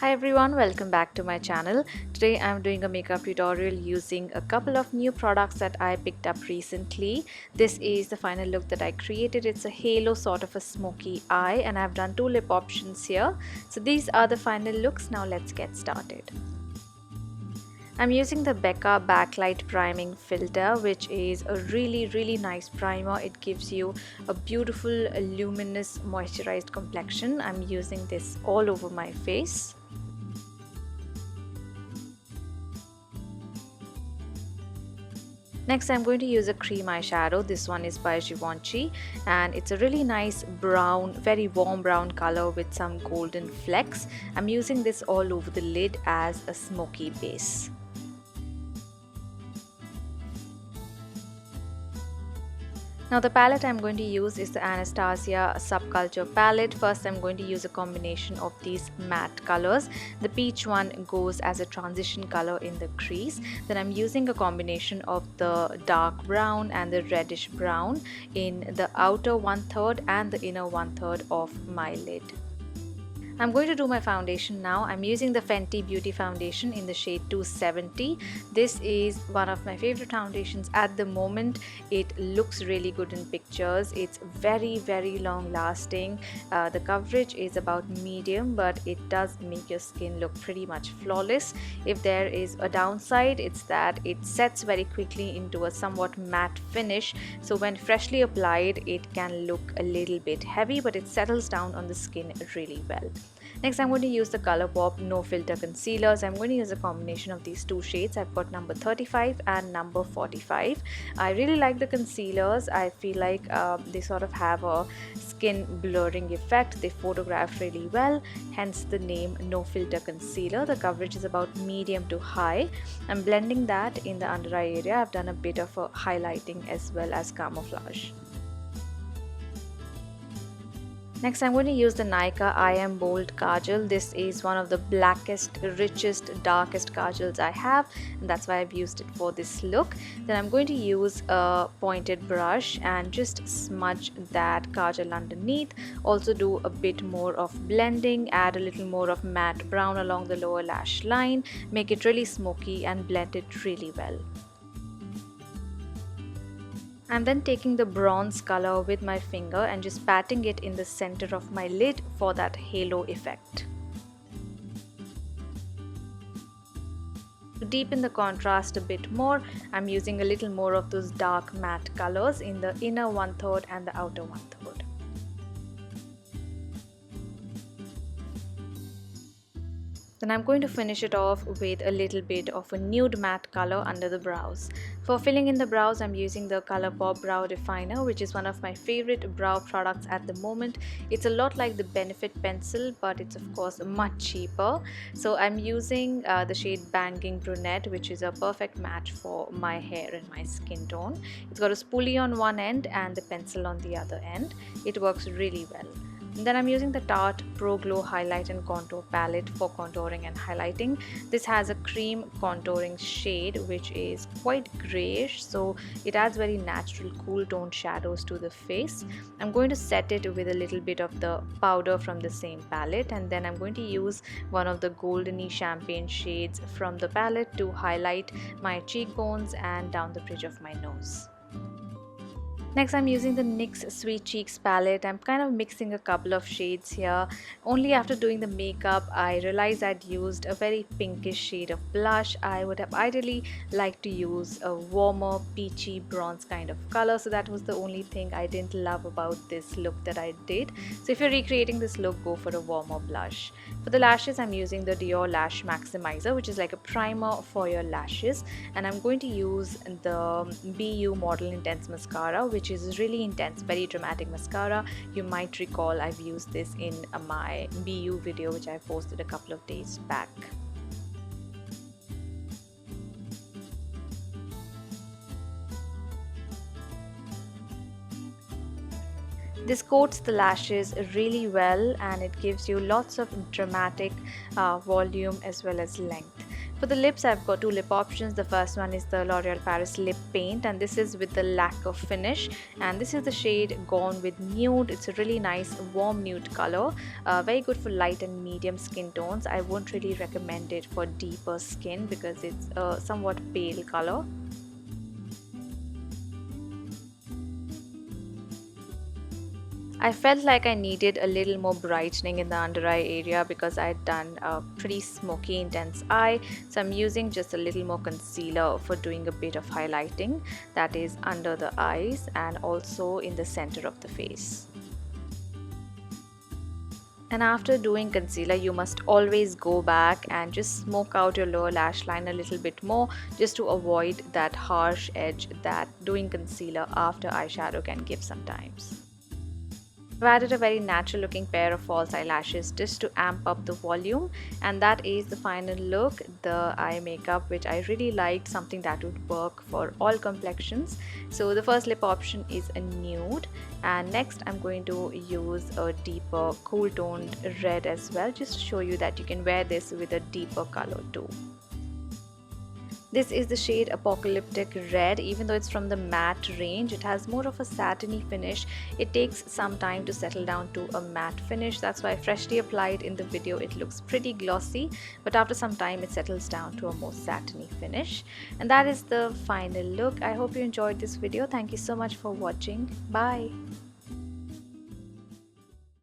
Hi everyone, welcome back to my channel. Today I'm doing a makeup tutorial using a couple of new products that I picked up recently. This is the final look that I created. It's a halo sort of a smoky eye and I've done two lip options here. So these are the final looks. Now let's get started. I'm using the BECCA Backlight Priming Filter, which is a really nice primer. It gives you a beautiful luminous moisturized complexion. I'm using this all over my face. Next, I'm going to use a cream eyeshadow. This one is by Givenchy and it's a really nice brown, very warm brown color with some golden flecks. I'm using this all over the lid as a smoky base. Now the palette I'm going to use is the Anastasia SUBCULTURE palette. First I'm going to use a combination of these matte colors. The peach one goes as a transition color in the crease. Then I'm using a combination of the dark brown and the reddish brown in the outer 1/3 and the inner 1/3 of my lid. I'm going to do my foundation now. I'm using the Fenty Beauty foundation in the shade 270. This is one of my favorite foundations at the moment. It looks really good in pictures. It's very long lasting. The coverage is about medium, but it does make your skin look pretty much flawless. If there is a downside, it's that it sets very quickly into a somewhat matte finish. So when freshly applied, it can look a little bit heavy, but it settles down on the skin really well. Next, I'm going to use the ColourPop No Filter Concealers. I'm going to use a combination of these two shades. I've got number 35 and number 45. I really like the concealers. I feel like they sort of have a skin blurring effect. They photograph really well, hence the name No Filter Concealer. The coverage is about medium to high. I'm blending that in the under eye area. I've done a bit of a highlighting as well as camouflage. Next, I'm going to use the Nykaa eyemBOLD Kajal. This is one of the blackest, richest, darkest kajals I have, and that's why I've used it for this look. Then I'm going to use a pointed brush and just smudge that kajal underneath. Also do a bit more of blending, add a little more of matte brown along the lower lash line, make it really smoky and blend it really well. I'm then taking the bronze color with my finger and just patting it in the center of my lid for that halo effect. To deepen the contrast a bit more, I'm using a little more of those dark matte colors in the inner 1/3 and the outer 1/3. Then I'm going to finish it off with a little bit of a nude matte color under the brows. For filling in the brows, I'm using the ColourPop Brow Definer, which is one of my favorite brow products at the moment. It's a lot like the Benefit pencil, but it's of course much cheaper. So I'm using the shade Bangin Brunette, which is a perfect match for my hair and my skin tone. It's got a spoolie on one end and the pencil on the other end. It works really well. And then I'm using the Tarte Pro Glow Highlight and Contour Palette for contouring and highlighting. This has a cream contouring shade which is quite grayish, so it adds very natural cool toned shadows to the face. I'm going to set it with a little bit of the powder from the same palette, and then I'm going to use one of the goldeny champagne shades from the palette to highlight my cheekbones and down the bridge of my nose. Next, I'm using the NYX Sweet Cheeks palette. I'm kind of mixing a couple of shades here. Only after doing the makeup, I realized I'd used a very pinkish shade of blush. I would have ideally liked to use a warmer, peachy bronze kind of color. So that was the only thing I didn't love about this look that I did. So if you're recreating this look, go for a warmer blush. For the lashes, I'm using the Dior Lash Maximizer, which is like a primer for your lashes. And I'm going to use the BeYu Model Intense Mascara, which is really intense, very dramatic mascara. You might recall I've used this in my BeYu video, which I posted a couple of days back. This coats the lashes really well and it gives you lots of dramatic volume as well as length. For the lips, I've got two lip options. The first one is the L'Oreal Paris Lip Paint, and this is with the Lacquer finish, and this is the shade Gone with Nude. It's a really nice warm nude color, very good for light and medium skin tones. I won't really recommend it for deeper skin because it's a somewhat pale color. I felt like I needed a little more brightening in the under eye area because I had done a pretty smoky intense eye, so I'm using just a little more concealer for doing a bit of highlighting, that is under the eyes and also in the center of the face. And after doing concealer, you must always go back and just smoke out your lower lash line a little bit more, just to avoid that harsh edge that doing concealer after eyeshadow can give sometimes. I've added a very natural looking pair of false eyelashes just to amp up the volume, and that is the final look, the eye makeup, which I really liked, something that would work for all complexions. So the first lip option is a nude, and next I'm going to use a deeper cool toned red as well, just to show you that you can wear this with a deeper color too. This is the shade Apocalyptic Red. Even though it's from the matte range, it has more of a satiny finish. It takes some time to settle down to a matte finish. That's why freshly applied in the video it looks pretty glossy, but after some time it settles down to a more satiny finish. And that is the final look. I hope you enjoyed this video. Thank you so much for watching. Bye.